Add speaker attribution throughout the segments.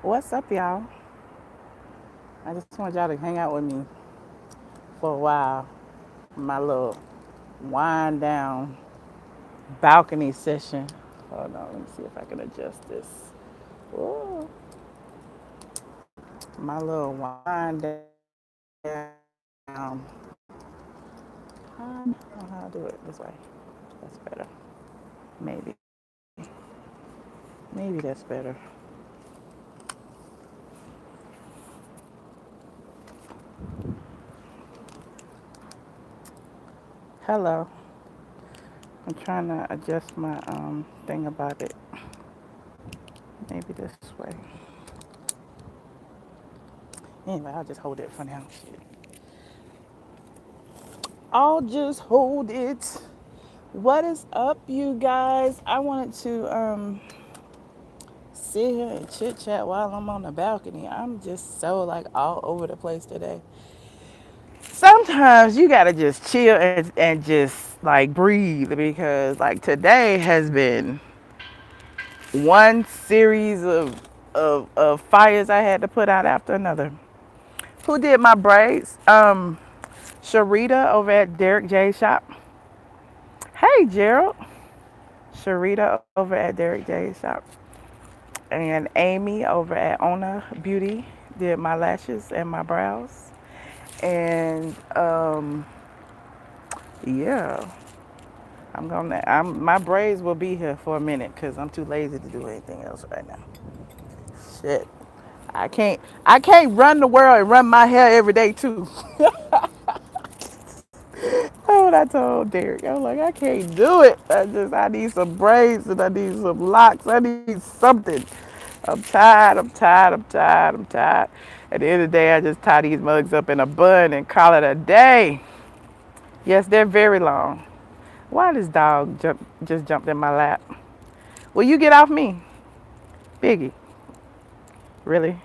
Speaker 1: What's up, y'all? I just want y'all to hang out with me for a while. My little wind down balcony session. Hold on, let me see if I can adjust this. Whoa. My little wind down. I don't know how to do it this way. That's better. Maybe. Maybe that's better. Hello. I'm trying to adjust my thing about it. Maybe this way. Anyway, I'll just hold it for now. Shit. I'll just hold it. What is up, you guys? I wanted to sit here and chit chat while I'm on the balcony. I'm just so like all over the place today. Sometimes you gotta just chill and just like breathe because like today has been one series of fires I had to put out after another. Who did my braids? Sharita over at Derek J shop. Hey Gerald. Sharita over at Derek J's shop. And Amy over at Ona Beauty did my lashes and my brows. And yeah, my braids will be here for a minute because I'm too lazy to do anything else right now. Shit. I can't run the world and run my hair every day too. That's what I told Derek. I was like, I can't do it. I need some braids and I need some locks. I need something. I'm tired, I'm tired, I'm tired, I'm tired. At the end of the day, I just tie these mugs up in a bun and call it a day. Yes, they're very long. Why this dog just jumped in my lap? Will you get off me? Biggie. Really?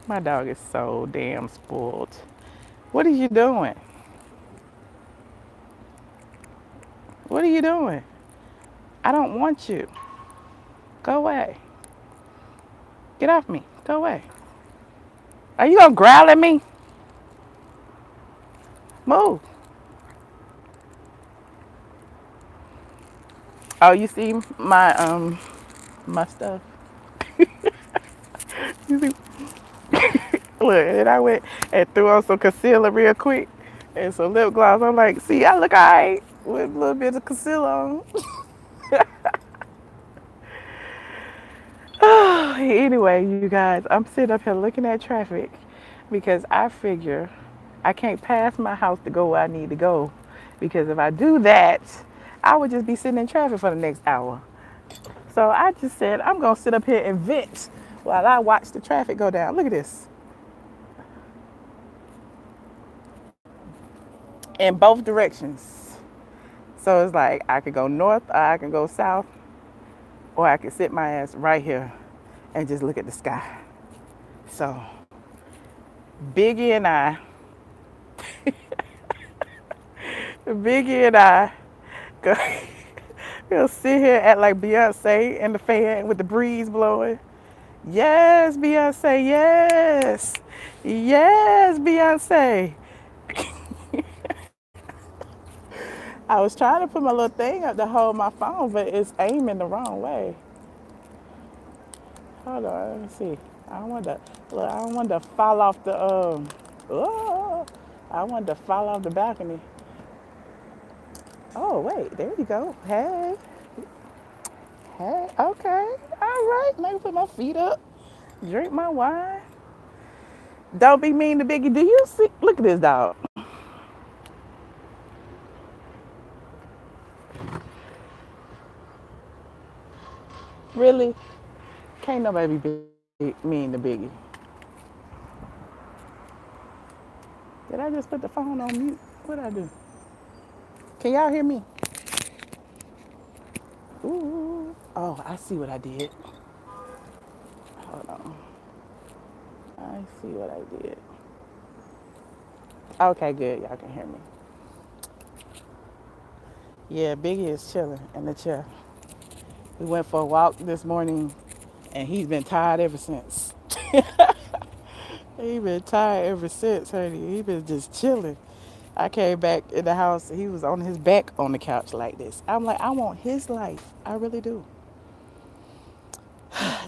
Speaker 1: My dog is so damn spoiled. What are you doing? What are you doing? I don't want you. Go away. Get off me. Go away. Are you gonna growl at me? Move. Oh, you see my stuff? You see? Look, and I went and threw on some concealer real quick and some lip gloss. I'm like, see, I look alright with a little bit of concealer on. Anyway, you guys, I'm sitting up here looking at traffic because I figure I can't pass my house to go where I need to go. Because if I do that, I would just be sitting in traffic for the next hour. So I just said, I'm going to sit up here and vent while I watch the traffic go down. Look at this. In both directions. So it's like I could go north or I can go south or I could sit my ass right here and just look at the sky. So Biggie and I, Biggie and I go, we'll sit here at like Beyonce in the fan with the breeze blowing. Yes, Beyonce, yes. Yes, Beyonce. I was trying to put my little thing up to hold my phone, but it's aiming the wrong way. Hold on, let me see. I don't want to look. I don't want to fall off the Oh, I wanted to fall off the balcony. Oh wait, there you go. Hey, hey. Okay, all right. Let me put my feet up. Drink my wine. Don't be mean to Biggie. Do you see? Look at this dog. Really? Can't nobody be mean to Biggie. Did I just put the phone on mute? What did I do? Can y'all hear me? Ooh. Oh, I see what I did. Hold on. I see what I did. Okay, good. Y'all can hear me. Yeah, Biggie is chilling in the chair. We went for a walk this morning And he's been tired ever since. He been tired ever since, honey. He been just chilling. I came back in the house. He was on his back on the couch like this. I'm like, I want his life. I really do.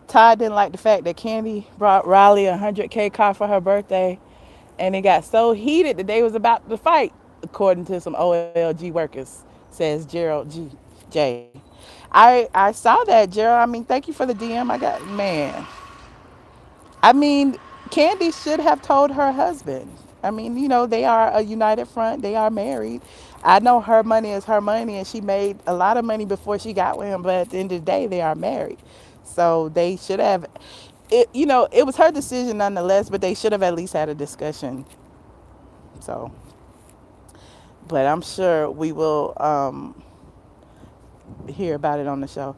Speaker 1: Todd didn't like the fact that Kandi brought Riley a 100K car for her birthday, and it got so heated that they was about to fight, according to some OLG workers, says Gerald J. I saw that, Gerald. I mean, thank you for the DM. I got, man. I mean, Kandi should have told her husband. I mean, they are a united front. They are married. I know her money is her money, and she made a lot of money before she got with him. But at the end of the day, they are married, so they should have. It was her decision nonetheless, but they should have at least had a discussion. So, but I'm sure we will hear about it on the show.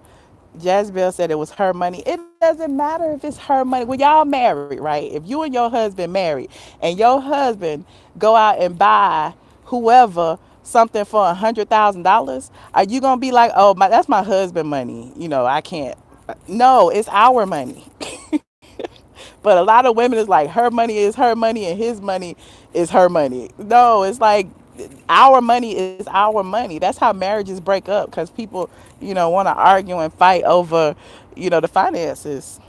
Speaker 1: Jazbel said it was her money. It doesn't matter if it's her money. When y'all married, right? If you and your husband married, and your husband go out and buy whoever something for $100,000, are you gonna be like, "Oh, that's my husband money"? I can't. No, it's our money. But a lot of women is like, her money is her money and his money is her money. No, it's like our money is our money. That's how marriages break up, because people, want to argue and fight over, the finances.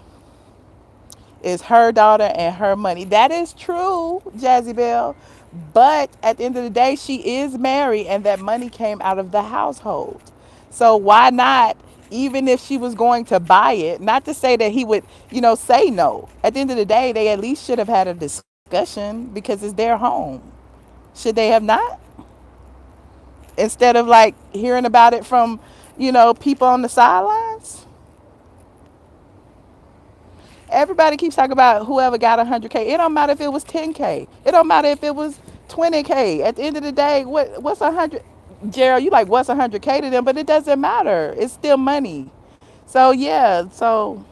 Speaker 1: It's her daughter and her money. That is true, Jazzy Bell. But at the end of the day, she is married, and that money came out of the household. So why not, even if she was going to buy it, not to say that he would, say no. At the end of the day, they at least should have had a discussion, because it's their home. Should they have not? Instead of like hearing about it from, people on the sidelines. Everybody keeps talking about whoever got 100K. It don't matter if it was 10K. It don't matter if it was 20K. At the end of the day, what's 100? Gerald, you like, what's 100K to them? But it doesn't matter. It's still money. So yeah, so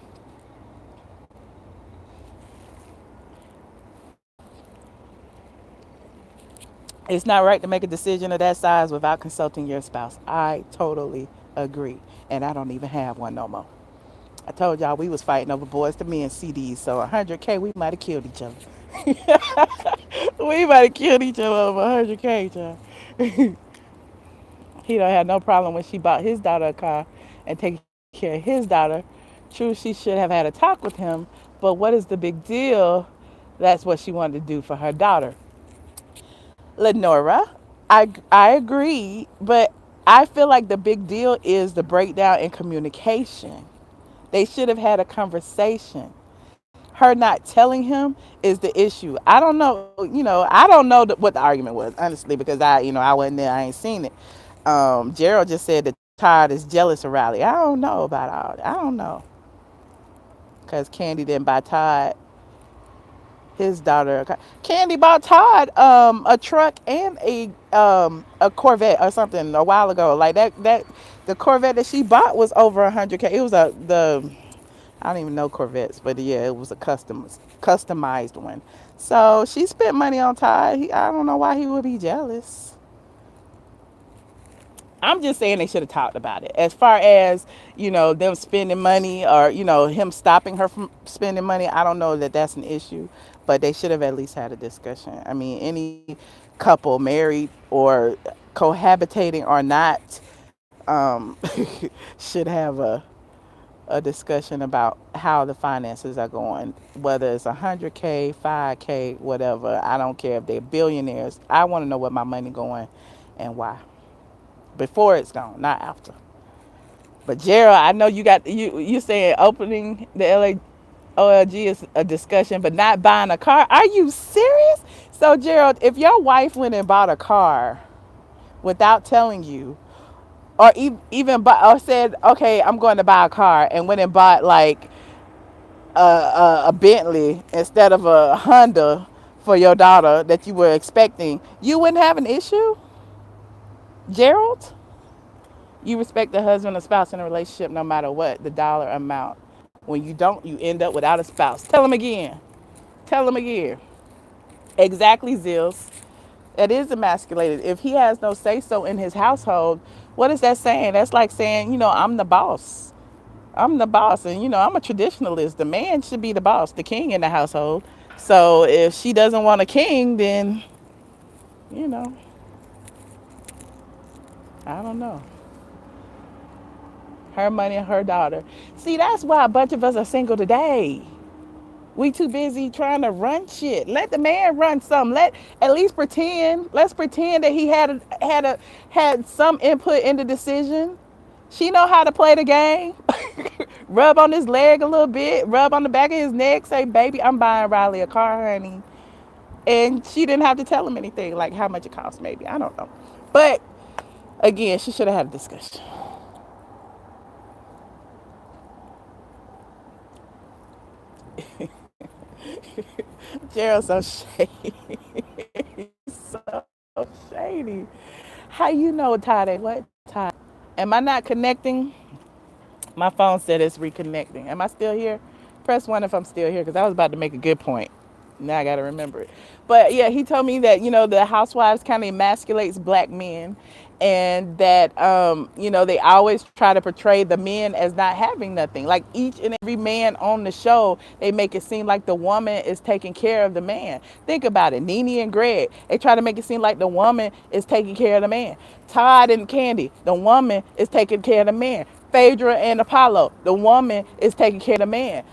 Speaker 1: it's not right to make a decision of that size without consulting your spouse. I totally agree, and I don't even have one no more. I told y'all we was fighting over Boys to Men CDs, so 100K we might have killed each other. We might have killed each other over 100K, child. He don't have no problem when she bought his daughter a car and taking care of his daughter. True, she should have had a talk with him, but what is the big deal? That's what she wanted to do for her daughter. Lenora, I agree, but I feel like the big deal is the breakdown in communication. They should have had a conversation. Her not telling him is the issue. I don't know what the argument was, honestly, because I wasn't there. I ain't seen it. Gerald just said that Todd is jealous of Riley. I don't know about all that. I don't know, because Kandi didn't buy Todd his daughter. Kandi bought Todd a truck and a Corvette or something a while ago. Like that the Corvette that she bought was over 100K. It was the I don't even know Corvettes, but yeah, it was a customized one. So she spent money on Todd. I don't know why he would be jealous. I'm just saying they should have talked about it. As far as, them spending money, or, him stopping her from spending money, I don't know that that's an issue, but they should have at least had a discussion. I mean, any couple, married or cohabitating or not, um, should have a discussion about how the finances are going, whether it's 100K, 5K, whatever. I don't care if they're billionaires. I want to know where my money going and why, before it's gone, not after. But Gerald, I know you saying opening the OLG is a discussion, but not buying a car. Are you serious? So Gerald, if your wife went and bought a car without telling you, or even or said, okay, I'm going to buy a car, and went and bought like a Bentley instead of a Honda for your daughter that you were expecting, you wouldn't have an issue, Gerald? You respect the husband or spouse in a relationship no matter what the dollar amount. When you don't, you end up without a spouse. Tell him again. Tell him again. Exactly, Zills. That is emasculated. If he has no say so in his household, what is that saying? That's like saying, I'm the boss. I'm the boss, and I'm a traditionalist. The man should be the boss, the king in the household. So if she doesn't want a king, then you know, I don't know. Her money and her daughter. See, that's why a bunch of us are single today. We too busy trying to run shit. Let the man run some. Let at least pretend. Let's pretend that he had some input in the decision. She know how to play the game. Rub on his leg a little bit. Rub on the back of his neck. Say, "Baby, I'm buying Riley a car, honey." And she didn't have to tell him anything, like how much it cost. Maybe I don't know. But again, she should have had a discussion. Gerald's so shady. So shady. How you know Todd ain't what Todd? Am I not connecting? My phone said it's reconnecting. Am I still here? Press one if I'm still here because I was about to make a good point. Now I got to remember it. But yeah, he told me that the housewives kind of emasculates black men, and that they always try to portray the men as not having nothing. Like each and every man on the show, they make it seem like the woman is taking care of the man. Think about it. Nene and Greg, they try to make it seem like the woman is taking care of the man. Todd and Kandi, the woman is taking care of the man. Phaedra and Apollo, the woman is taking care of the man.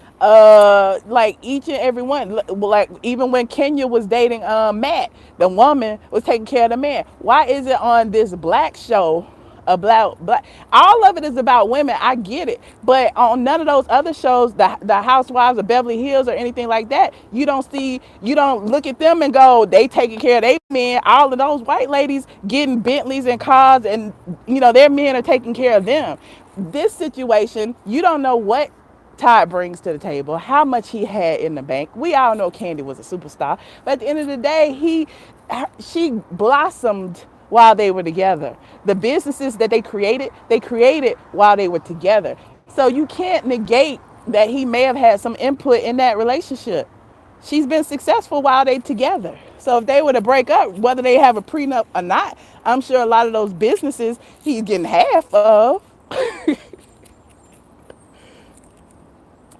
Speaker 1: Like each and every one, like even when Kenya was dating Matt, the woman was taking care of the man. Why is it on this black show about black? All of it is about women. I get it, but on none of those other shows, the Housewives of Beverly Hills or anything like that, you don't look at them and go, they taking care of their men. All of those white ladies getting Bentleys and cars, and their men are taking care of them. This situation, you don't know what Todd brings to the table, how much he had in the bank. We all know Kandi was a superstar, but at the end of the day, she blossomed while they were together. The businesses that they created while they were together. So you can't negate that he may have had some input in that relationship. She's been successful while they together. So if they were to break up, whether they have a prenup or not, I'm sure a lot of those businesses he's getting half of.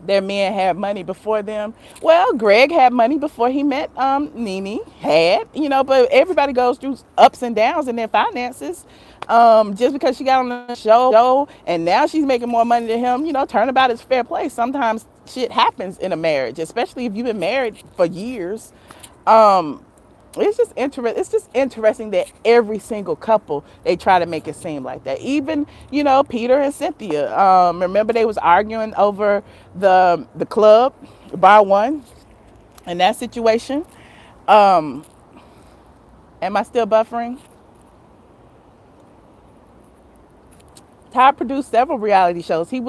Speaker 1: Their men had money before them. Well, Greg had money before he met Nene. But everybody goes through ups and downs in their finances. Just because she got on the show and now she's making more money than him, turnabout is fair play. Sometimes shit happens in a marriage, especially if you've been married for years. Um, it's just interesting that every single couple they try to make it seem like that. Even Peter and Cynthia. Remember they was arguing over the club, bar one, in that situation. Um, am I still buffering? Todd produced several reality shows. He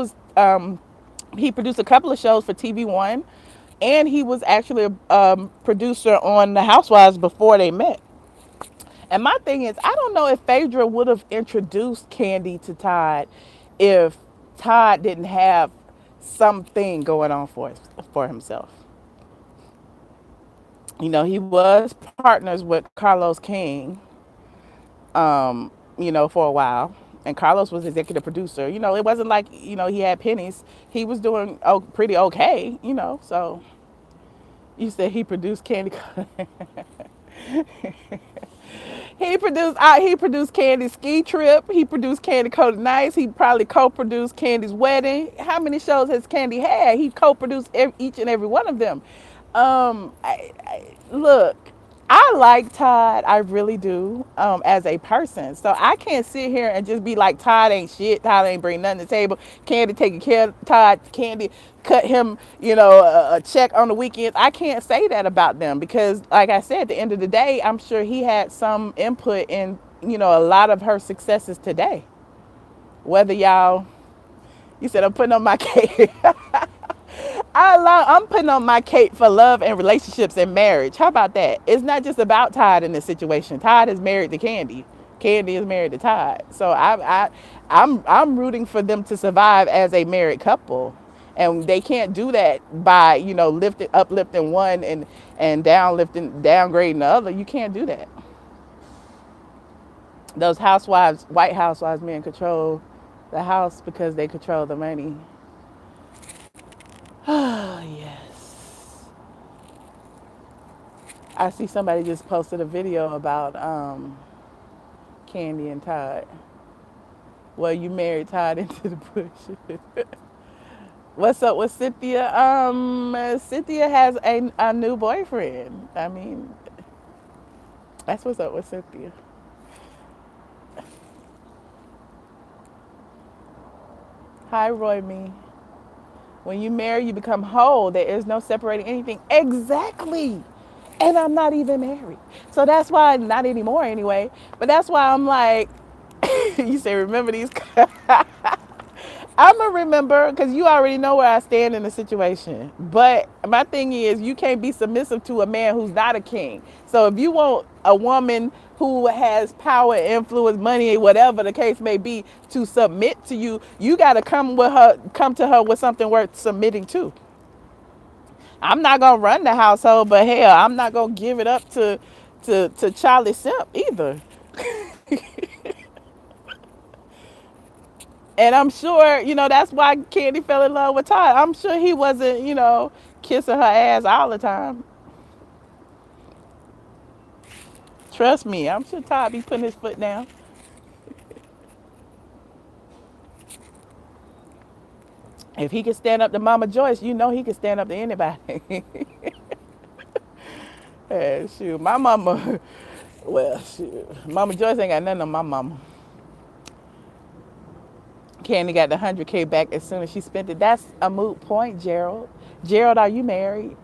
Speaker 1: produced a couple of shows for TV One, and he was actually a producer on The Housewives before they met. And my thing is, I don't know if Phaedra would have introduced Kandi to Todd if Todd didn't have something going on for himself. He was partners with Carlos King, for a while. And Carlos was executive producer. It wasn't like, he had pennies. He was doing pretty okay, So you said he produced Candy. He produced Candy's ski trip. He produced Candy Coated Nights. He probably co-produced Candy's wedding. How many shows has Candy had? He co-produced each and every one of them. Look, I like Todd. I really do, as a person. So I can't sit here and just be like, Todd ain't shit. Todd ain't bring nothing to the table. Candy taking care of Todd. Candy cut him, a check on the weekends. I can't say that about them because, like I said, at the end of the day, I'm sure he had some input in, a lot of her successes today. Whether y'all, you said I'm putting on my cape. I'm putting on my cape for love and relationships and marriage. How about that? It's not just about Todd in this situation. Todd is married to Kandi. Kandi is married to Todd. So I'm rooting for them to survive as a married couple, and they can't do that by uplifting one and downgrading the other. You can't do that. Those housewives, white housewives, men control the house because they control the money. Oh, yes. I see somebody just posted a video about Kandi and Todd. Well, you married Todd into the bush. What's up with Cynthia? Cynthia has a new boyfriend. I mean, that's what's up with Cynthia. Hi, Roy. Me. When you marry, you become whole. There is no separating anything. Exactly. And I'm not even married. So that's why, not anymore anyway, but that's why I'm like, you say, remember these. I'm going to remember because you already know where I stand in the situation. But my thing is, you can't be submissive to a man who's not a king. So if you want a woman who has power, influence, money, whatever the case may be, to submit to you, you got to come to her with something worth submitting to. I'm not gonna run the household, but hell, I'm not gonna give it up to Charlie Simp either. And I'm sure, that's why Kandi fell in love with Todd. I'm sure he wasn't, kissing her ass all the time. Trust me, I'm sure Todd be putting his foot down. If he can stand up to Mama Joyce, he can stand up to anybody. Shoot, my mama, well, shoot, Mama Joyce ain't got nothing on my mama. Kandi got the 100K back as soon as she spent it. That's a moot point, Gerald. Gerald, are you married?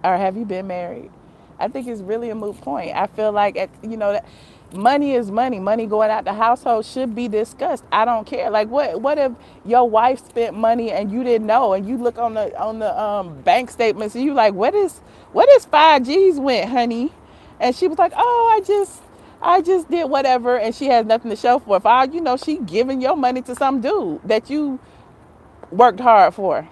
Speaker 1: Or have you been married? I think it's really a moot point. I feel like, that money is money. Money going out the household should be discussed. I don't care. Like, what if your wife spent money and you didn't know, and you look on the bank statements and you like, what is 5Gs went, honey? And she was like, oh, I just did whatever, and she has nothing to show for it. For all you know, she giving your money to some dude that you worked hard for.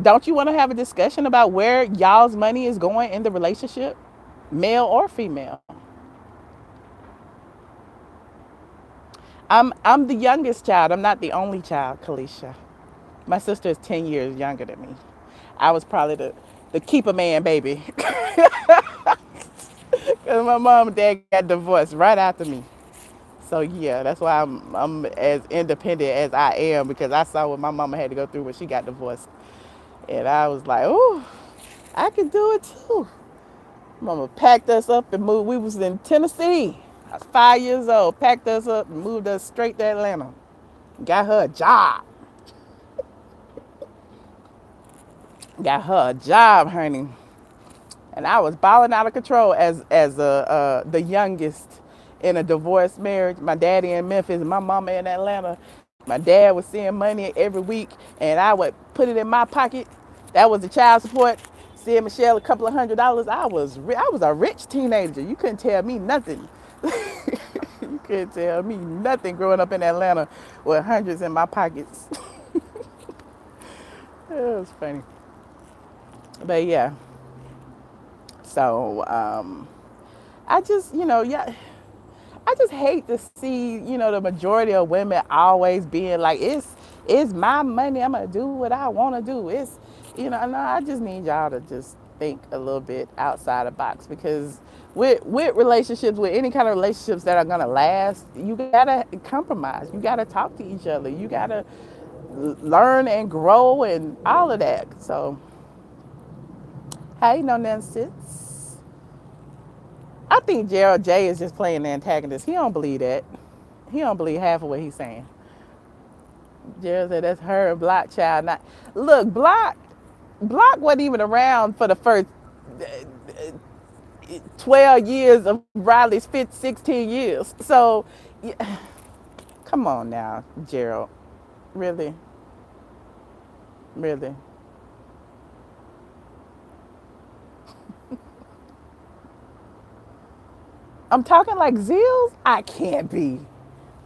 Speaker 1: Don't you want to have a discussion about where y'all's money is going in the relationship, male or female? I'm the youngest child. I'm not the only child, Kalisha. My sister is 10 years younger than me. I was probably the keep a man baby. Because my mom and dad got divorced right after me. So yeah, that's why I'm as independent as I am, because I saw what my mama had to go through when she got divorced. And I was like, oh, I can do it too. Mama packed us up and moved. We was in Tennessee. I was 5 years old. Packed us up and moved us straight to Atlanta. Got her a job. Got her a job, honey. And I was balling out of control as the youngest in a divorced marriage. My daddy in Memphis and my mama in Atlanta. My dad was seeing money every week, and I would put it in my pocket. That was the child support. Send Michelle a couple of $100s. I was a rich teenager. You couldn't tell me nothing. You couldn't tell me nothing growing up in Atlanta with hundreds in my pockets. It was funny. But yeah, so I just, yeah, I just hate to see, the majority of women always being like, it's my money. I'm gonna do what I want to do. No, I just need y'all to just think a little bit outside the box, because with relationships, with any kind of relationships that are gonna last, you gotta compromise. You gotta talk to each other. You gotta learn and grow and all of that. So, hey, no nonsense. I think Gerald J is just playing the antagonist. He don't believe that. He don't believe half of what he's saying. Gerald said that's her Block child. Not look, Block wasn't even around for the first 12 years of Riley's 16 years. So, yeah, come on now, Gerald. Really, really. I'm talking like Zills. I can't be.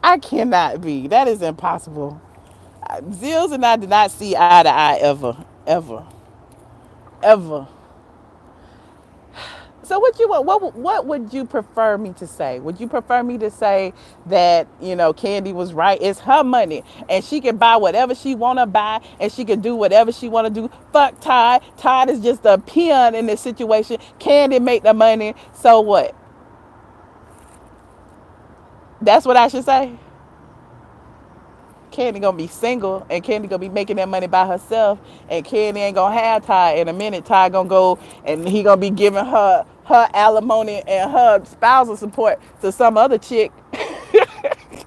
Speaker 1: I cannot be. That is impossible. Zills and I did not see eye to eye ever, ever, ever. So what you want? What would you prefer me to say? Would you prefer me to say that Kandi was right? It's her money, and she can buy whatever she wanna buy, and she can do whatever she wanna do. Fuck Todd. Todd is just a peon in this situation. Kandi make the money. So what? That's what I should say. Kandi gonna be single, and Kandi gonna be making that money by herself, and Kandi ain't gonna have Ty in a minute. Ty gonna go, and he gonna be giving her alimony and her spousal support to some other chick.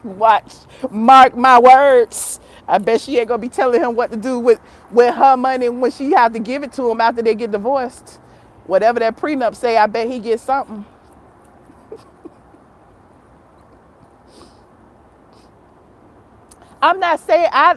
Speaker 1: Watch, mark my words. I bet she ain't gonna be telling him what to do with her money when she have to give it to him after they get divorced. Whatever that prenup say, I bet he gets something. I'm not saying I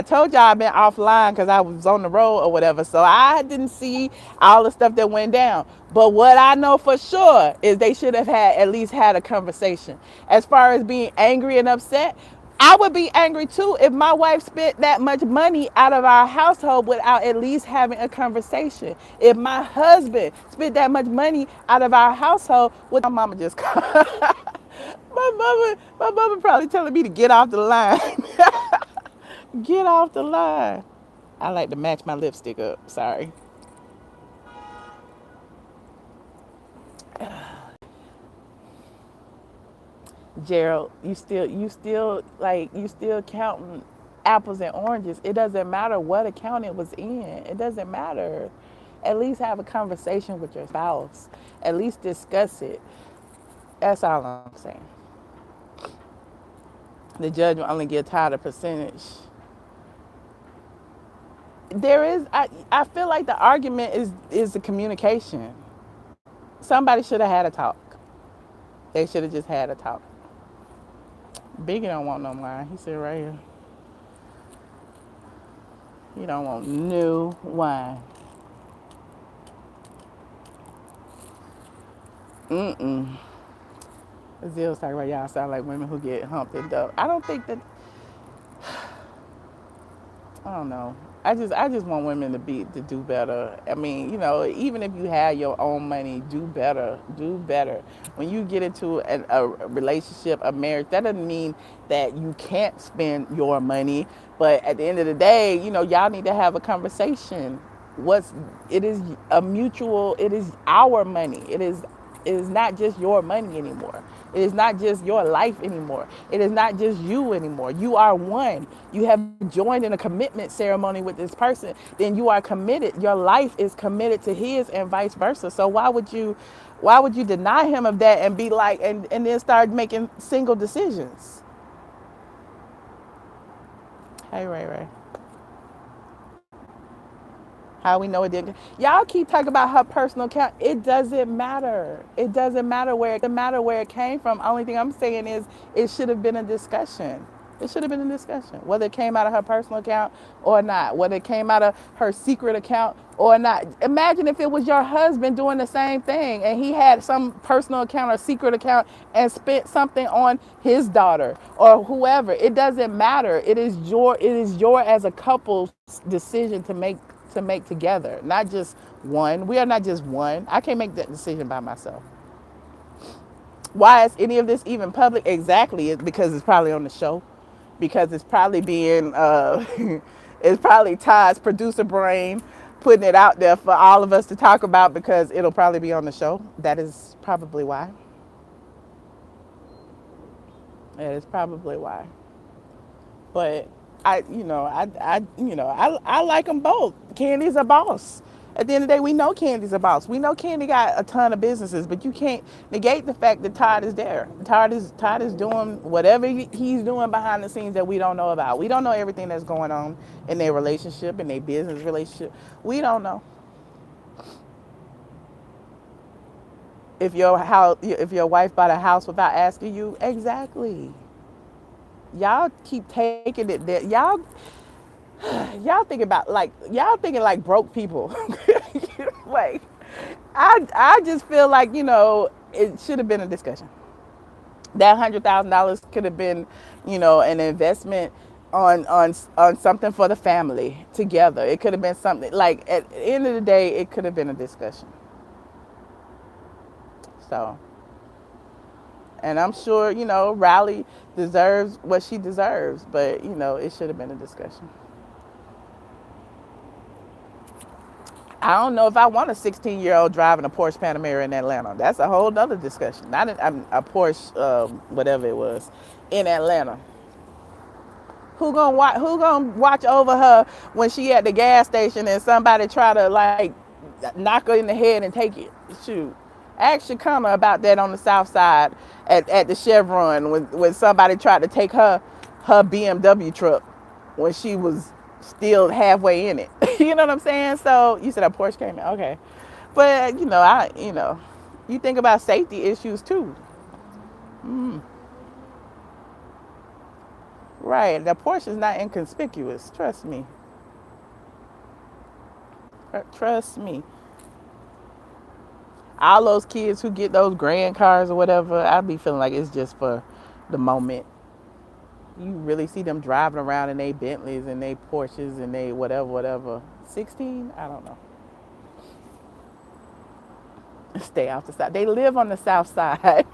Speaker 1: told y'all I've been offline because I was on the road or whatever, so I didn't see all the stuff that went down. But what I know for sure is they should have had at least had a conversation. As far as being angry and upset, I would be angry too if my wife spent that much money out of our household without at least having a conversation. If my husband spent that much money out of our household, what my mama just my mama probably telling me to get off the line. Get off the line. I like to match my lipstick up. Sorry. Gerald, you still counting apples and oranges. It doesn't matter what account it was in. It doesn't matter. At least have a conversation with your spouse. At least discuss it. That's all I'm saying. The judge will only get tied a percentage. I feel like the argument is the communication. Somebody should have had a talk. They should have just had a talk. Biggie don't want no wine. He said right here. He don't want new wine. Mm-mm. Zill's talking about y'all sound like women who get humped and dumped. I don't think that. I don't know. I just want women to do better. I mean, even if you have your own money, do better. Do better. When you get into a relationship, a marriage, that doesn't mean that you can't spend your money. But at the end of the day, y'all need to have a conversation. It is a mutual. It is our money. It is not just your money anymore. It is not just your life anymore. It is not just you anymore. You are one. You have joined in a commitment ceremony with this person. Then you are committed. Your life is committed to his and vice versa. So why would you deny him of that and be like and then start making single decisions? Hey Ray Ray. How we know it didn't? Y'all keep talking about her personal account. It doesn't matter. It doesn't matter where it came from. Only thing I'm saying is it should have been a discussion. It should have been a discussion, whether it came out of her personal account or not, whether it came out of her secret account or not. Imagine if it was your husband doing the same thing and he had some personal account or secret account and spent something on his daughter or whoever. It doesn't matter. It is your as a couple's decision to make together, not just one. We are not just one. I can't make that decision by myself. Why is any of this even public? Exactly, it's because it's probably on the show, because it's probably being, it's probably Todd's producer brain putting it out there for all of us to talk about because it'll probably be on the show. That is probably why. That is probably why. But I like them both. Candy's a boss. At the end of the day, we know Candy's a boss. We know Candy got a ton of businesses, but you can't negate the fact that Todd is there. Todd is doing whatever he's doing behind the scenes that we don't know about. We don't know everything that's going on in their relationship, in their business relationship. We don't know. If your wife bought a house without asking you, exactly. Y'all keep taking it there. Y'all thinking like broke people. Like, I just feel like it should have been a discussion. That $100,000 could have been, an investment on something for the family together. It could have been something like at the end of the day, it could have been a discussion. So, and I'm sure, Riley deserves what she deserves, but, it should have been a discussion. I don't know if I want a 16-year-old driving a Porsche Panamera in Atlanta. That's a whole other discussion. Not a Porsche, whatever it was, in Atlanta. Who gonna watch over her when she at the gas station and somebody try to like knock her in the head and take it? Shoot. Ask Shakana about that on the south side at the Chevron when somebody tried to take her BMW truck when she was still halfway in it. You know what I'm saying? So you said a Porsche Cayman, okay. But you think about safety issues too. Right. The Porsche is not inconspicuous. Trust me. Trust me. All those kids who get those grand cars or whatever, I be feeling like it's just for the moment. You really see them driving around in they Bentleys and they Porsches and they whatever, whatever. 16? I don't know. Stay off the side. They live on the south side.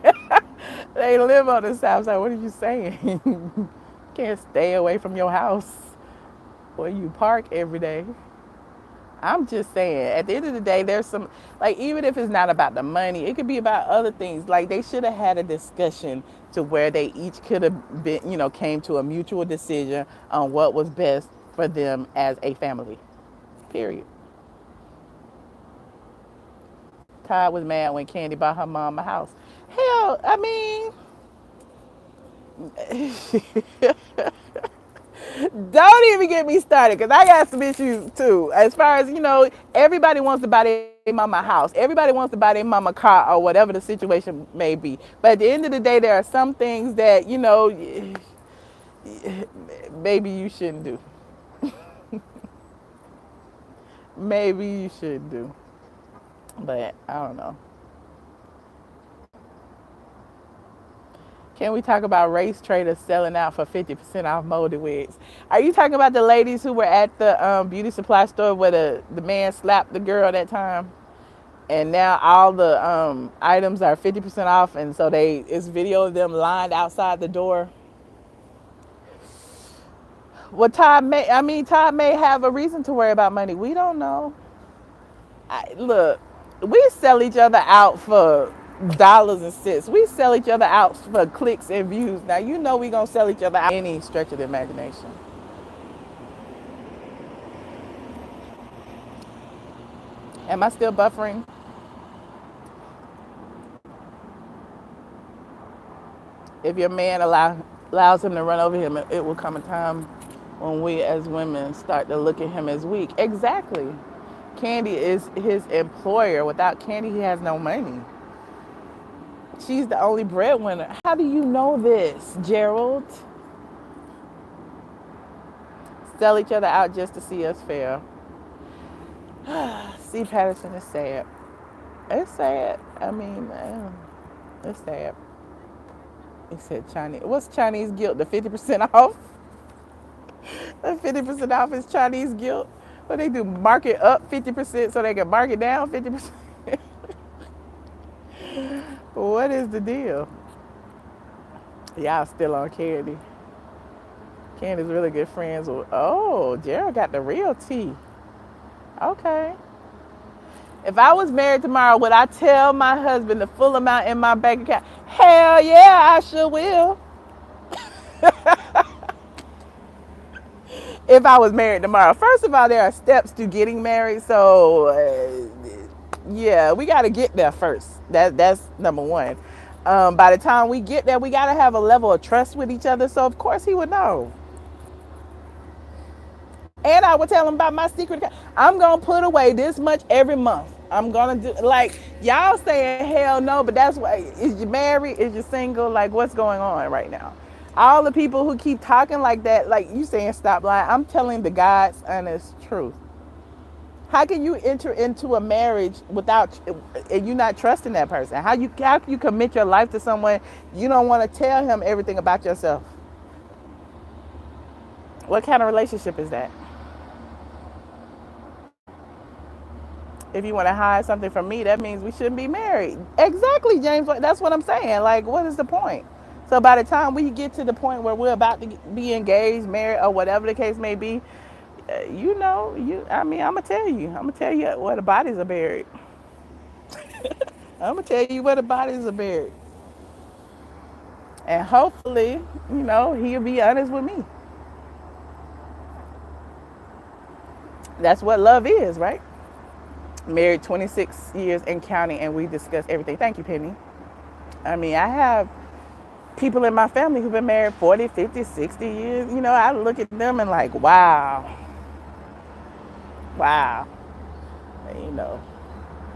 Speaker 1: They live on the south side. What are you saying? Can't stay away from your house where you park every day. I'm just saying, at the end of the day, there's some, like, even if it's not about the money, it could be about other things. Like, they should have had a discussion to where they each could have been, came to a mutual decision on what was best for them as a family. Period. Todd was mad when Kandi bought her mom a house. Hell, I mean, don't even get me started because I got some issues too. As far as, everybody wants to buy their mama a house. Everybody wants to buy their mama a car or whatever the situation may be. But at the end of the day, there are some things that, maybe you shouldn't do. Maybe you should do. But I don't know. Can we talk about race traders selling out for 50% off molded wigs? Are you talking about the ladies who were at the beauty supply store where the man slapped the girl that time? And now all the items are 50% off, and so it's video of them lined outside the door. Well, Todd may have a reason to worry about money. We don't know. Look, we sell each other out for dollars and cents. We sell each other out for clicks and views. Now we gonna sell each other out any stretch of the imagination. Am I still buffering? If your man allows him to run over him, it will come a time when we as women start to look at him as weak. Exactly. Kandi is his employer. Without Kandi, he has no money. She's the only breadwinner. How do you know this, Gerald? Sell each other out just to see us fail. C. Patterson is sad. It's sad. I mean, it's sad. He said Chinese. What's Chinese guilt? The 50% off? The 50% off is Chinese guilt? What they do? Mark it up 50% so they can mark it down 50%? What is the deal? Y'all still on Kandi. Kandi's really good friends with. Oh, Gerald got the real tea. Okay. If I was married tomorrow, would I tell my husband the full amount in my bank account? Hell yeah, I sure will. If I was married tomorrow. First of all, there are steps to getting married, so yeah, we got to get there first. That's number one. By the time we get there, we got to have a level of trust with each other, so of course he would know. And I would tell him about my secret account. I'm going to put away this much every month. I'm going to do, like, y'all saying hell no, but that's why, is you married? Is you single? Like, what's going on right now? All the people who keep talking like that, like you saying stop lying, I'm telling the God's honest truth. How can you enter into a marriage without you not trusting that person? How can you commit your life to someone you don't want to tell him everything about yourself? What kind of relationship is that? If you want to hide something from me, that means we shouldn't be married. Exactly, James. That's what I'm saying. Like, what is the point? So by the time we get to the point where we're about to be engaged, married, or whatever the case may be, you know, you. I mean, I'm gonna tell you. I'm gonna tell you where the bodies are buried. I'm gonna tell you where the bodies are buried. And hopefully, you know, he'll be honest with me. That's what love is, right? Married 26 years and counting, and we discuss everything. Thank you, Penny. I mean, I have people in my family who've been married 40, 50, 60 years. You know, I look at them and like, wow, wow, you know.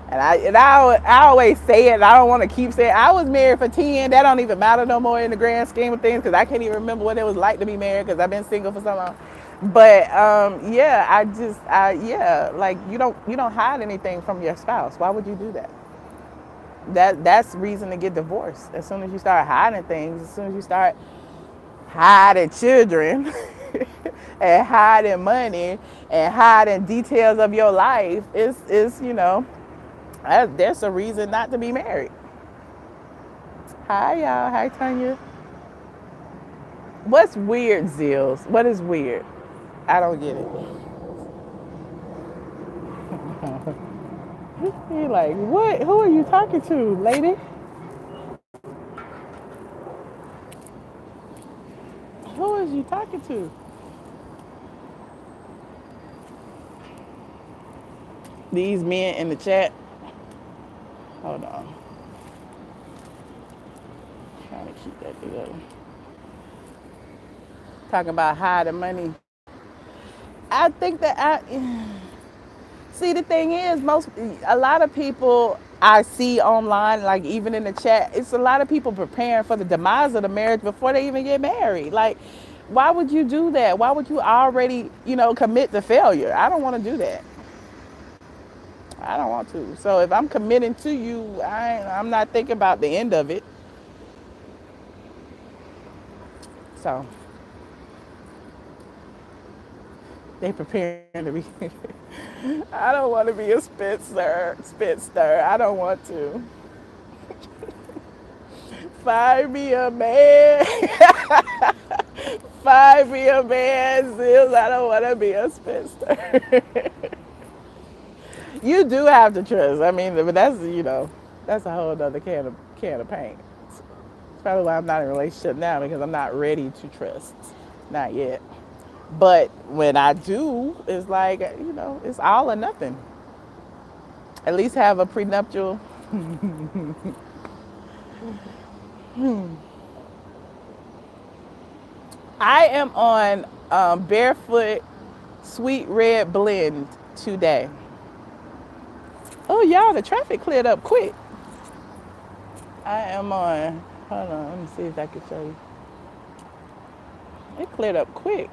Speaker 1: And I always say it. And I don't want to keep saying I was married for 10. That don't even matter no more in the grand scheme of things because I can't even remember what it was like to be married because I've been single for so long. But yeah, yeah, like you don't hide anything from your spouse. Why would you do that? That's reason to get divorced. As soon as you start hiding things, as soon as you start hiding children and hiding money and hiding details of your life, is you know, there's a reason not to be married. Hi y'all. Hi Tanya. What's weird, Zills? What is weird? I don't get it. You're like, what? Who are you talking to, lady? Who is you talking to? These men in the chat. Hold on. Trying to keep that together. Talking about hiding money. I think that I see the thing is a lot of people I see online, like even in the chat, it's a lot of people preparing for the demise of the marriage before they even get married. Like, why would you do that? Why would you already, you know, commit to failure? I don't want to do that. I don't want to. So if I'm committing to you, I'm not thinking about the end of it. So they preparing to be. I don't want to be a spitster. Spitster. I don't want to. Find me a man. Find me a man, Zills. I don't want to be a spitster. You do have to trust. I mean, but that's, you know, that's a whole other can of paint. It's probably why I'm not in a relationship now because I'm not ready to trust. Not yet. But when I do, it's like, you know, it's all or nothing. At least have a prenuptial. I am on Barefoot Sweet Red Blend today. Oh, y'all, the traffic cleared up quick. I am on, hold on, let me see if I can show you. It cleared up quick.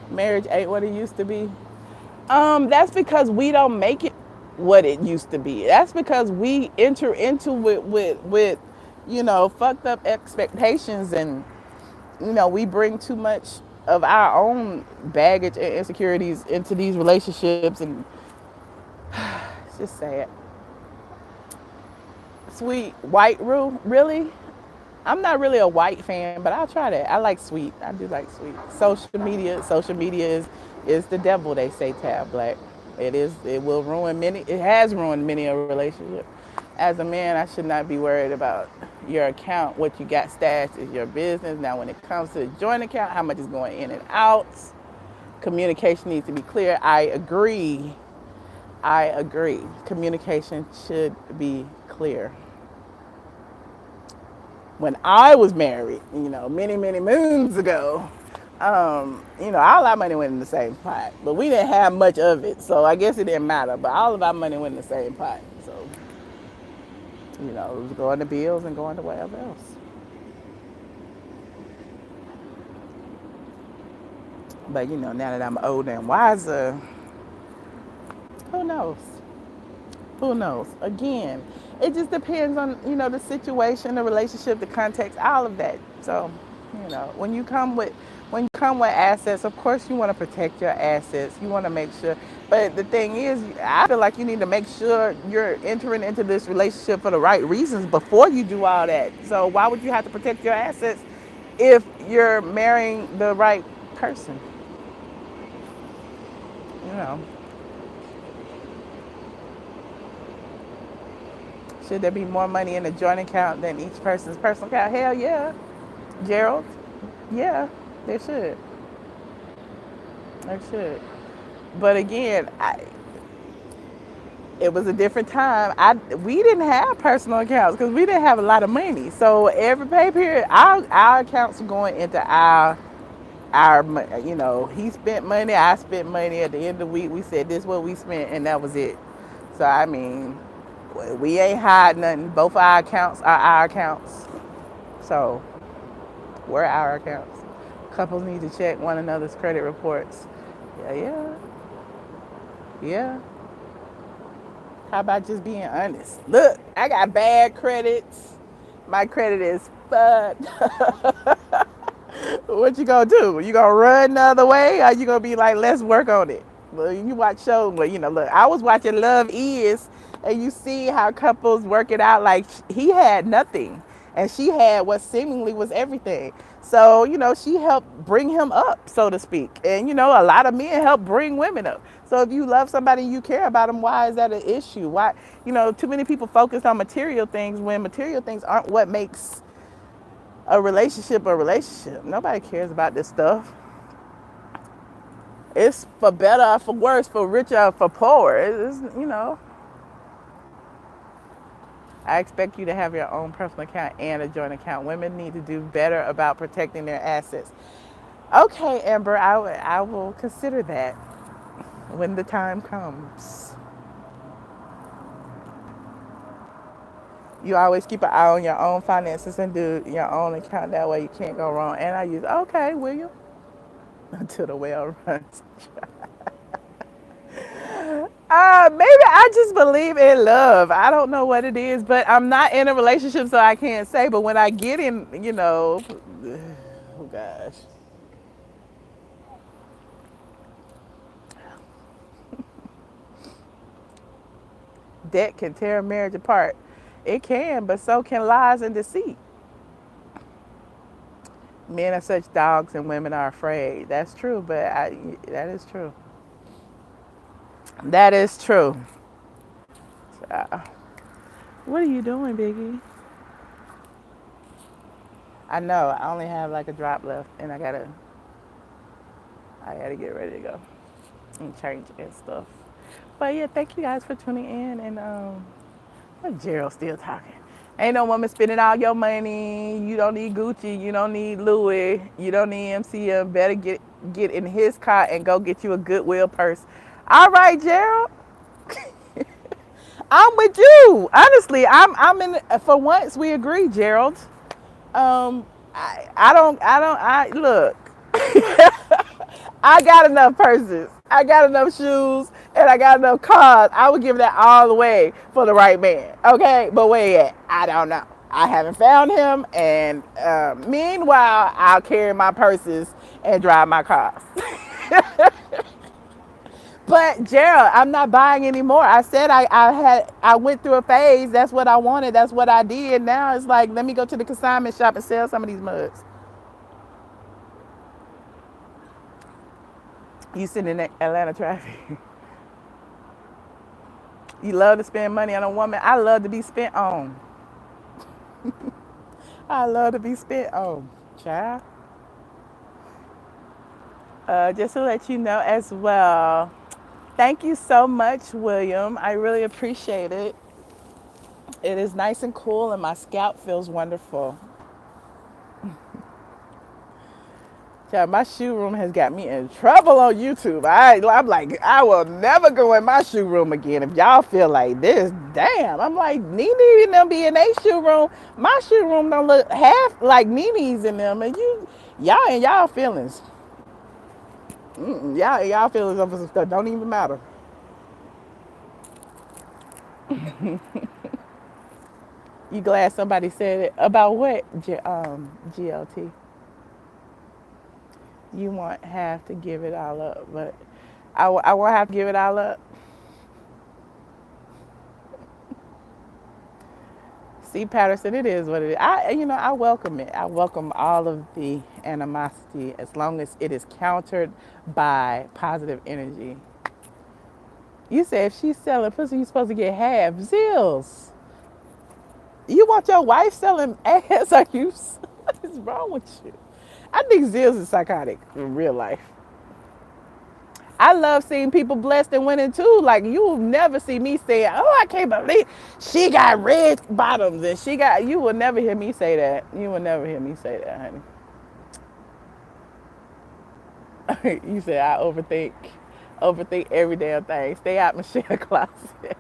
Speaker 1: Marriage ain't what it used to be. That's because we don't make it what it used to be. That's because we enter into it with you know, fucked up expectations, and you know, we bring too much of our own baggage and insecurities into these relationships, and it's just sad. Sweet white roux, really? I'm not really a white fan, but I'll try that. I like sweet. I do like sweet. Social media is the devil, they say, Tab Black. It will ruin many, it has ruined many a relationship. As a man, I should not be worried about your account. What you got stashed is your business. Now, when it comes to the joint account, how much is going in and out, communication needs to be clear. I agree. Communication should be clear. When I was married, you know, many, many moons ago, you know, all our money went in the same pot, but we didn't have much of it, so I guess it didn't matter. But all of our money went in the same pot, so you know, it was going to bills and going to whatever else. But you know, now that I'm older and wiser, who knows? Who knows? Again, it just depends on, you know, the situation, the relationship, the context, all of that. So, you know, when you come with when you come with assets, of course you want to protect your assets. You want to make sure. But the thing is, I feel like you need to make sure you're entering into this relationship for the right reasons before you do all that. So why would you have to protect your assets if you're marrying the right person? You know, should there be more money in a joint account than each person's personal account? Hell yeah, Gerald. Yeah, there should. There should. But again, it was a different time. We didn't have personal accounts because we didn't have a lot of money. So every pay period, our accounts were going into our he spent money, I spent money. At the end of the week, we said this is what we spent, and that was it. So I mean, we ain't hide nothing. Both our accounts are our accounts. So we're our accounts. Couples need to check one another's credit reports. Yeah, yeah, yeah. How about just being honest? Look, I got bad credits. My credit is fucked. What you gonna do? You gonna run the other way, or you gonna be like, let's work on it? Well, you watch shows, but look, I was watching Love Is, and you see how couples work it out. Like he had nothing, and she had what seemingly was everything. So she helped bring him up, so to speak. And a lot of men help bring women up. So if you love somebody, you care about them. Why is that an issue? Why, too many people focus on material things when material things aren't what makes a relationship a relationship. Nobody cares about this stuff. It's for better or for worse, for richer or for poor. I expect you to have your own personal account and a joint account. Women need to do better about protecting their assets. Okay, Amber, I will consider that when the time comes. You always keep an eye on your own finances and do your own account. That way you can't go wrong. And I use, okay, William, until the well runs. Maybe I just believe in love. I don't know what it is, but I'm not in a relationship, so I can't say. But when I get in, oh gosh, debt can tear a marriage apart. It can, but so can lies and deceit. Men are such dogs and women are afraid. That's true, but that is true. That is true. Uh, what are you doing, Biggie? I know. I only have like a drop left, and I gotta get ready to go and change and stuff. But yeah, thank you guys for tuning in. And Gerald still talking. Ain't no woman spending all your money. You don't need Gucci. You don't need Louis. You don't need MCM. Better get in his car and go get you a Goodwill purse. All right, Gerald. I'm with you. Honestly, I'm in. For once, we agree, Gerald. I look. I got enough purses. I got enough shoes, and I got enough cars. I would give that all the way for the right man. Okay, but where he at? I don't know. I haven't found him, and meanwhile, I'll carry my purses and drive my cars. But Gerald, I'm not buying anymore. I said I went through a phase. That's what I wanted. That's what I did. Now it's like, let me go to the consignment shop and sell some of these mugs. You sitting in Atlanta traffic. You love to spend money on a woman. I love to be spent on. I love to be spent on, child. Just to let you know as well. Thank you so much, William. I really appreciate it. It is nice and cool, and my scalp feels wonderful. Yeah, my shoe room has got me in trouble on YouTube. I'm like, I will never go in my shoe room again. If y'all feel like this, damn. I'm like, Nene and them be in their shoe room. My shoe room don't look half like Nene's in them. And y'all in y'all feelings. Y'all feelings over some stuff don't even matter. You glad somebody said it about what, GLT? You won't have to give it all up, but I won't have to give it all up. See, Patterson, it is what it is. I welcome it. I welcome all of the animosity as long as it is countered by positive energy. You said if she's selling pussy, you're supposed to get half. Zills. You want your wife selling ass? What is wrong with you? I think Zills is psychotic in real life. I love seeing people blessed and winning too. Like you will never see me say, "Oh, I can't believe she got red bottoms and she got." You will never hear me say that. You will never hear me say that, honey. You said I overthink every damn thing. Stay out Michelle's closet.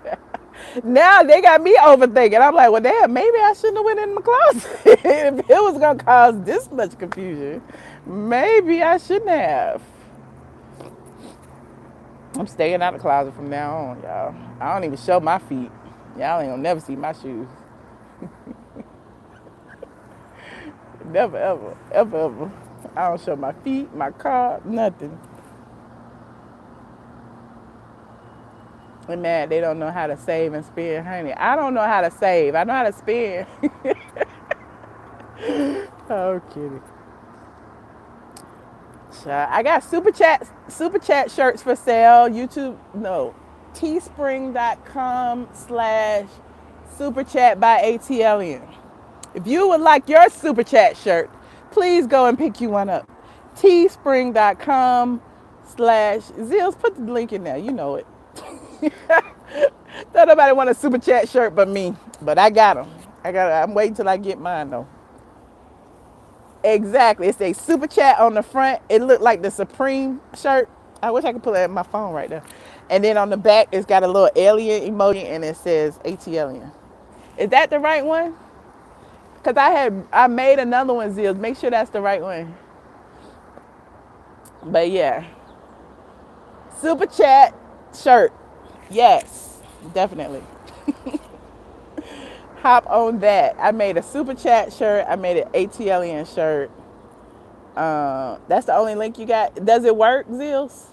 Speaker 1: Now they got me overthinking. I'm like, well, damn, maybe I shouldn't have went in my closet if it was gonna cause this much confusion. Maybe I shouldn't have. I'm staying out of the closet from now on, y'all. I don't even show my feet. Y'all ain't gonna never see my shoes. Never, ever, ever, ever. I don't show my feet, my car, nothing. And man, they don't know how to save and spend, honey. I don't know how to save. I know how to spend. Oh, kidding. I got super chat shirts for sale. YouTube, no, teespring.com/super chat by ATLien. If you would like your super chat shirt, please go and pick you one up. Teespring.com/Zills. Put the link in there. You know it. Don't nobody want a super chat shirt but me. But I got them. I'm waiting till I get mine though. Exactly. It's a super chat on the front. It looked like the Supreme shirt. I wish I could pull it in my phone right there. And then on the back, it's got a little alien emoji and it says ATLien. Is that the right one? Cause I made another one, Zills. Make sure that's the right one. But yeah, super chat shirt. Yes, definitely. Hop on that. I made a super chat shirt. I made an ATLien shirt. That's the only link you got. Does it work, Zills?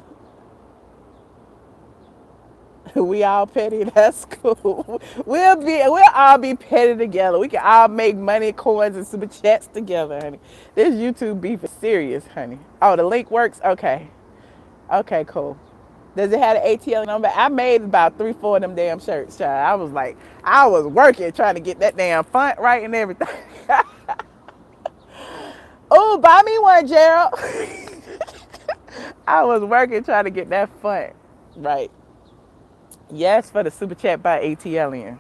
Speaker 1: We all petty. That's cool. We'll all be petty together. We can all make money, coins, and super chats together, honey. This YouTube beef is serious, honey. Oh, the link works. Okay. Okay, cool. Does it have an ATL number? I made about 3, 4 of them damn shirts, child. I was working trying to get that damn font right and everything. Oh, buy me one, Gerald. I was working trying to get that font right. Yes, for the super chat by ATLien.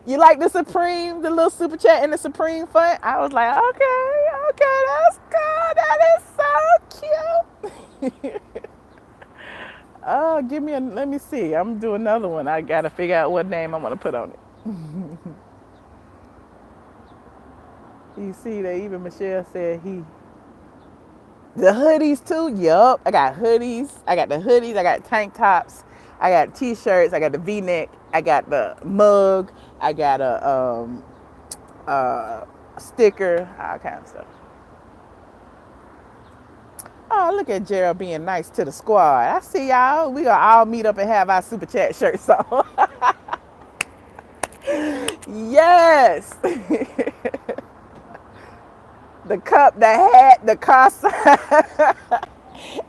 Speaker 1: You like the Supreme, the little super chat in the Supreme font? I was like, okay, that's good. That is so cute. Oh, let me see. I'm doing another one. I gotta figure out what name I'm gonna put on it. You see that even Michelle said he. The hoodies too, yup. I got hoodies. I got the hoodies. I got tank tops. I got t-shirts. I got the V-neck. I got the mug. I got a sticker. All kind of stuff. Oh, look at Gerald being nice to the squad. I see y'all. We gonna all meet up and have our super chat shirts on. Yes. The cup, the hat, the costume.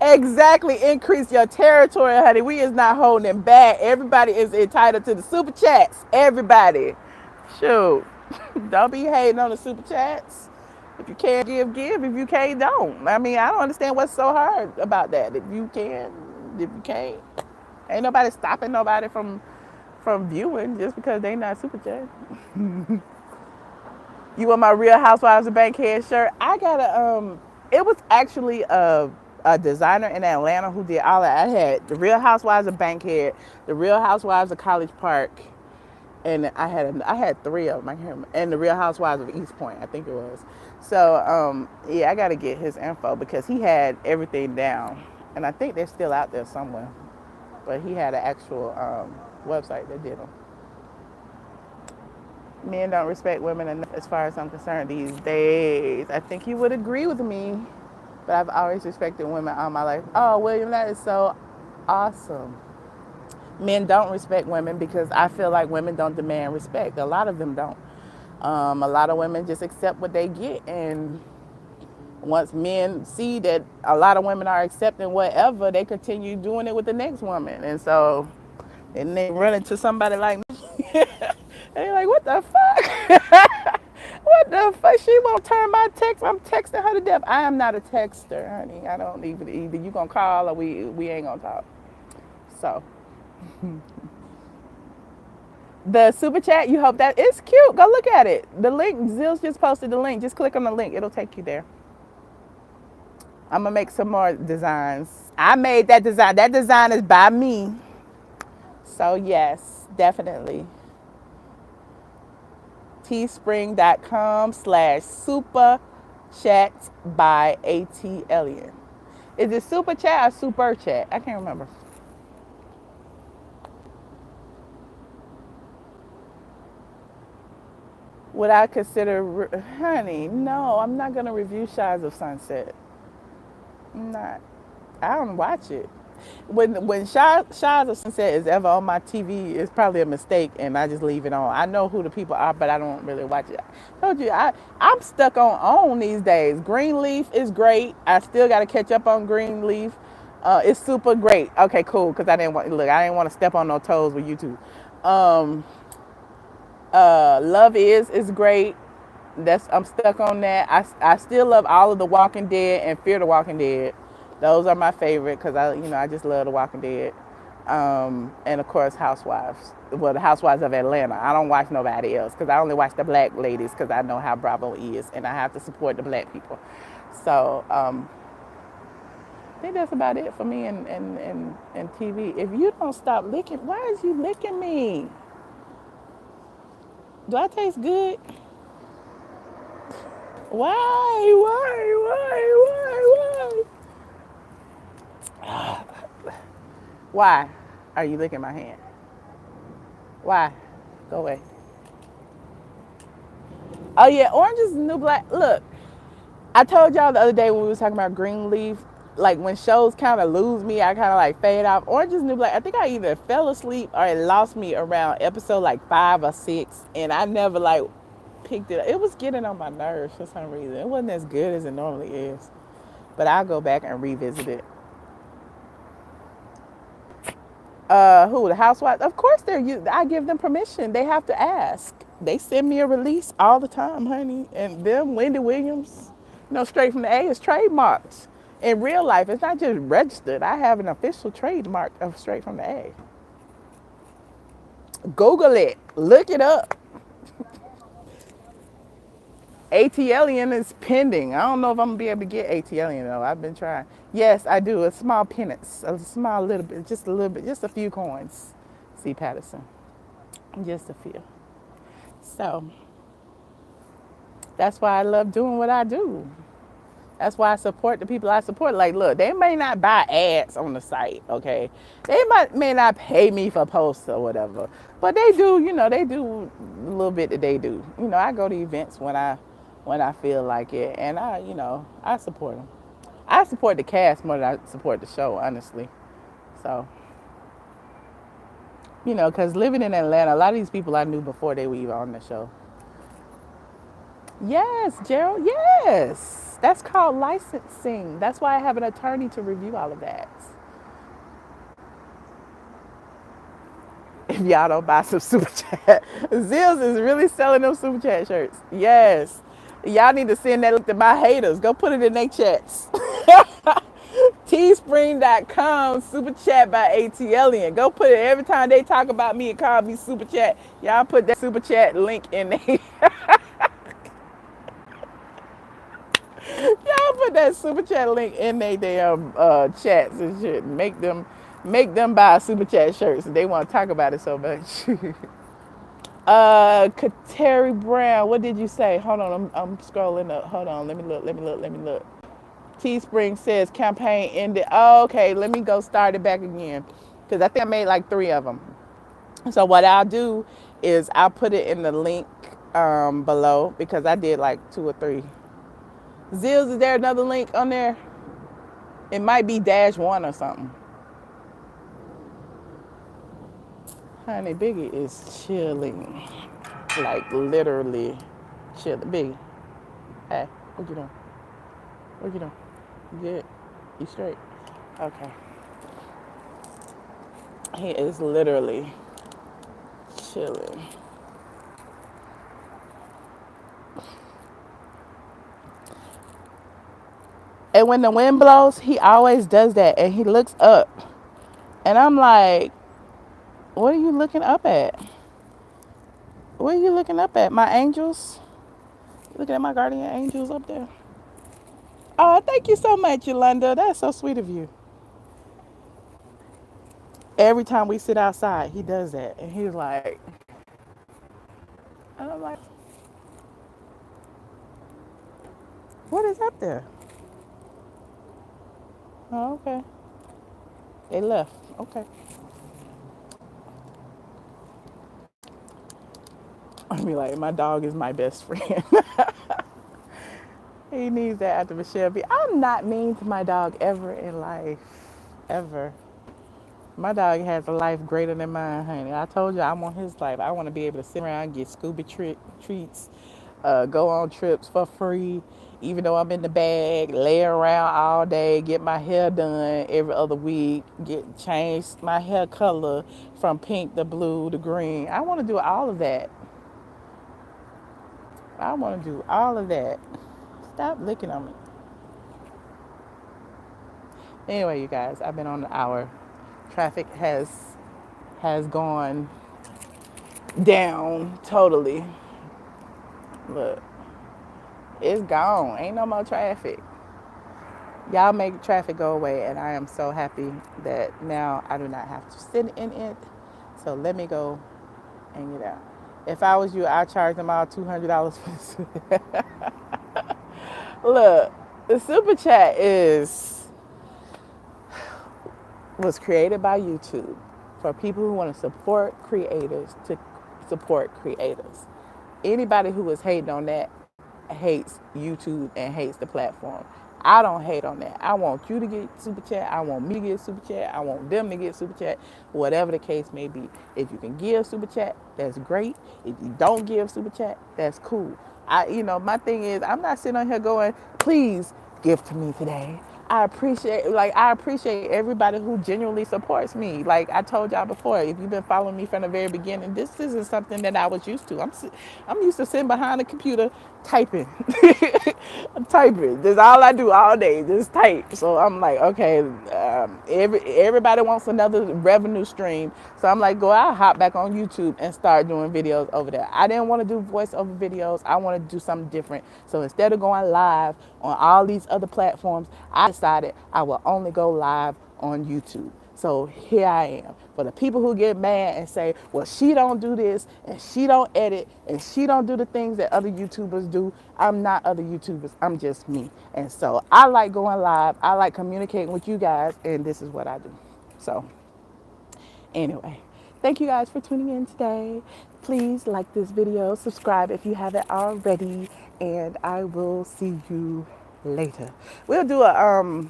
Speaker 1: Exactly. Increase your territory, honey. We is not holding back. Everybody is entitled to the super chats. Everybody. Shoot. Don't be hating on the super chats. If you can't give. If you can't, don't. I mean, I don't understand what's so hard about that. If you can, if you can't. Ain't nobody stopping nobody from viewing just because they not super chat. You want my Real Housewives of Bankhead shirt? I got it was actually a designer in Atlanta who did all that. I had the Real Housewives of Bankhead, the Real Housewives of College Park, and I had 3 of them. I can't remember. And the Real Housewives of East Point, I think it was. So yeah, I got to get his info because he had everything down, and I think they're still out there somewhere. But he had an actual website that did them. Men don't respect women enough as far as I'm concerned these days. I think you would agree with me, but I've always respected women all my life. Oh, William, that is so awesome. Men don't respect women because I feel like women don't demand respect. A lot of them don't. A lot of women just accept what they get, and once men see that a lot of women are accepting whatever, they continue doing it with the next woman, and so and they run into somebody like me, and they're like, "What the fuck? What the fuck? She won't turn my text. I'm texting her to death. I am not a texter, honey. I don't even either. You gonna call or we ain't gonna talk." So the super chat, you hope that it's cute. Go look at it. The link, Zills just posted the link. Just click on the link. It'll take you there. I'm gonna make some more designs. I made that design. That design is by me. So yes, definitely. Teespring.com/super chat by ATLien. Is it super chat or super chat? I can't remember. Would I consider, honey? No, I'm not gonna review Shies of Sunset. I'm not. I don't watch it. When Shies of Sunset is ever on my TV, it's probably a mistake, and I just leave it on. I know who the people are, but I don't really watch it. I told you, I'm stuck on these days. Greenleaf is great. I still got to catch up on Greenleaf. It's super great. Okay, cool. Because I didn't want to step on no toes with you two. Um, Love is great. I'm stuck on that. I still love all of The Walking Dead and Fear the Walking Dead. Those are my favorite because I just love The Walking Dead. And of course Housewives. Well, the Housewives of Atlanta. I don't watch nobody else because I only watch the black ladies because I know how Bravo is and I have to support the black people. So I think that's about it for me and TV. If you don't stop licking, why is you licking me? Do I taste good? Why? Why are you licking my hand? Why? Go away. Oh yeah, orange is the new black. Look, I told y'all the other day when we was talking about Greenleaf, like when shows kind of lose me, I kind of like fade off. Orange is the new black. I think I either fell asleep or it lost me around episode like 5 or 6, and I never like picked it up. It was getting on my nerves for some reason. It wasn't as good as it normally is, but I'll go back and revisit it. Who, the Housewives? Of course I give them permission. They have to ask. They send me a release all the time, honey. And them, Wendy Williams, Straight from the A is trademarked. In real life, it's not just registered. I have an official trademark of Straight from the A. Google it. Look it up. ATLien is pending. I don't know if I'm gonna be able to get ATLien though. I've been trying. Yes, I do. A small penance, a small little bit, just a little bit, just a few coins. C. Patterson, just a few. So that's why I love doing what I do. That's why I support the people I support. Like, look, they may not buy ads on the site, okay? They may not pay me for posts or whatever, but they do. They do a little bit that they do. I go to events when I feel like it, and I support them. I support the cast more than I support the show, honestly. So, because living in Atlanta, a lot of these people I knew before they were even on the show. Yes, Gerald, yes. That's called licensing. That's why I have an attorney to review all of that. If y'all don't buy some super chat, Zills is really selling them super chat shirts. Yes. Y'all need to send that to my haters. Go put it in their chats. Teespring.com super chat by ATLien. Go put it every time they talk about me and call me super chat. Y'all put that super chat link in there. Y'all put that super chat link in their damn chats and shit. Make them buy super chat shirts. They want to talk about it so much. Kateri Brown, what did you say? Hold on, I'm scrolling up. Hold on, let me look. Teespring says campaign ended. Oh, okay, let me go start it back again. Because I think I made like 3 of them. So what I'll do is I'll put it in the link below because I did like two or three. Zills, is there another link on there? It might be dash one or something. Honey, Biggie is chilling. Like literally chilling. Biggie, hey, what you doing? What you doing? You good? You straight? Okay. He is literally chilling. And when the wind blows, he always does that and he looks up. And I'm like, what are you looking up at? What are you looking up at? My angels? Looking at my guardian angels up there? Oh, thank you so much, Yolanda. That's so sweet of you. Every time we sit outside, he does that. And he's like, and I'm like, what is up there? Oh, okay. They left. Okay. I be like, my dog is my best friend. He needs that after Michelle be. I'm not mean to my dog ever in life. Ever. My dog has a life greater than mine, honey. I told you I want his life. I want to be able to sit around, get scuba treats, go on trips for free, even though I'm in the bag, lay around all day, get my hair done every other week, get changed my hair color from pink to blue to green. I want to do all of that. I want to do all of that. Stop licking on me. Anyway, you guys, I've been on an hour. Traffic has gone down totally. Look, it's gone. Ain't no more traffic. Y'all make traffic go away, and I am so happy that now I do not have to sit in it. So let me go and get out. If I was you, I'd charge them all $200 for this. Look, the super chat was created by YouTube for people who want to support creators to support creators. Anybody who is hating on that hates YouTube and hates the platform. I don't hate on that. I want you to get super chat. I want me to get super chat. I want them to get super chat. Whatever the case may be. If you can give super chat, that's great. If you don't give super chat, that's cool. My thing is, I'm not sitting on here going, please give to me today. I appreciate everybody who genuinely supports me. Like I told y'all before, if you've been following me from the very beginning, this isn't something that I was used to. I'm used to sitting behind the computer typing. Typing. That's all I do all day, just type. So I'm like, okay, everybody wants another revenue stream. So I'm like, I'll hop back on YouTube and start doing videos over there. I didn't want to do voiceover videos. I wanted to do something different. So instead of going live on all these other platforms, I decided I will only go live on YouTube. So here I am. For the people who get mad and say, well, she don't do this and she don't edit and she don't do the things that other YouTubers do. I'm not other YouTubers. I'm just me. And so I like going live. I like communicating with you guys, and this is what I do. So anyway, thank you guys for tuning in today. Please like this video, subscribe if you haven't already, and I will see you later. We'll do I've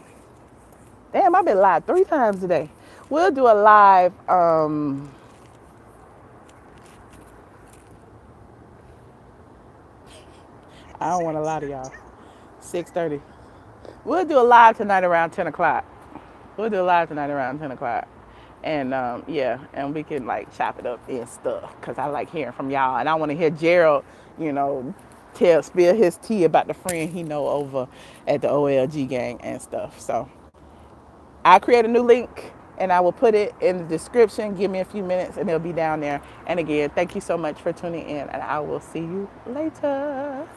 Speaker 1: been live 3 times today. We'll do a live, I don't want to lie to y'all, 6:30. We'll do a live tonight around 10 o'clock. We'll do a live tonight around 10 o'clock. And yeah, and we can like chop it up and stuff. Because I like hearing from y'all. And I want to hear Gerald, spill his tea about the friend he know over at the OLG gang and stuff. So I'll create a new link and I will put it in the description. Give me a few minutes and it'll be down there. And again, thank you so much for tuning in, and I will see you later.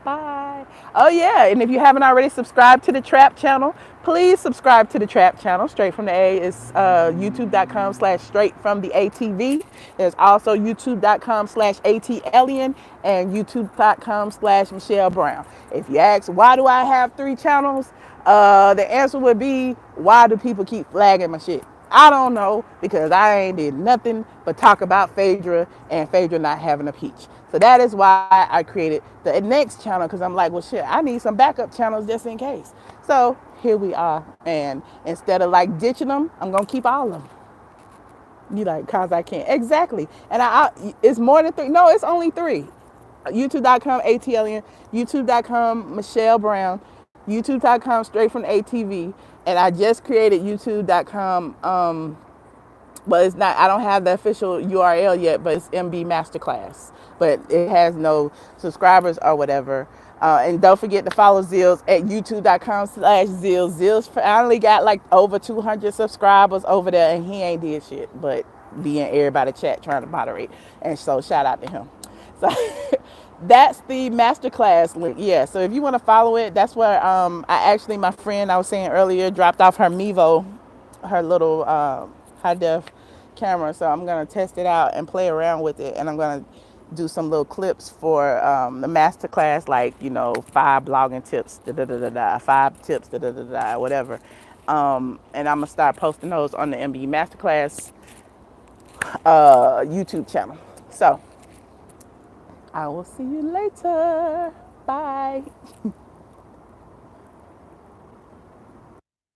Speaker 1: Bye. Oh yeah, and if you haven't already subscribed to the Trap channel, please subscribe to the Trap channel. Straight from the A is youtube.com/straight from the ATV. There's also youtube.com/ATLien and youtube.com/Michelle Brown. If you ask, why do I have 3 channels? The answer would be, why do people keep flagging my shit? I don't know because I ain't did nothing but talk about Phaedra and Phaedra not having a peach. So that is why I created the next channel because I'm like, well, shit, I need some backup channels just in case. So here we are. And instead of like ditching them, I'm going to keep all of them. You like, cause I can't. Exactly. And it's more than three. No, it's only three. YouTube.com ATLien, YouTube.com Michelle Brown, YouTube.com straight from ATV, and I just created YouTube.com. But it's not. I don't have the official URL yet, but it's MB Masterclass. But it has no subscribers or whatever. And don't forget to follow Zills at youtube.com/Zills. Zills finally got like over 200 subscribers over there, and he ain't did shit but be in everybody chat trying to moderate. And so shout out to him. So that's the masterclass link. Yeah. So if you want to follow it, that's where I actually, my friend I was saying earlier dropped off her Mevo, her little high def camera. So I'm gonna test it out and play around with it, and I'm gonna do some little clips for the masterclass, like five blogging tips, da da da da da, five tips, da da da da, whatever. And I'm gonna start posting those on the MB Masterclass YouTube channel. So I will see you later. Bye.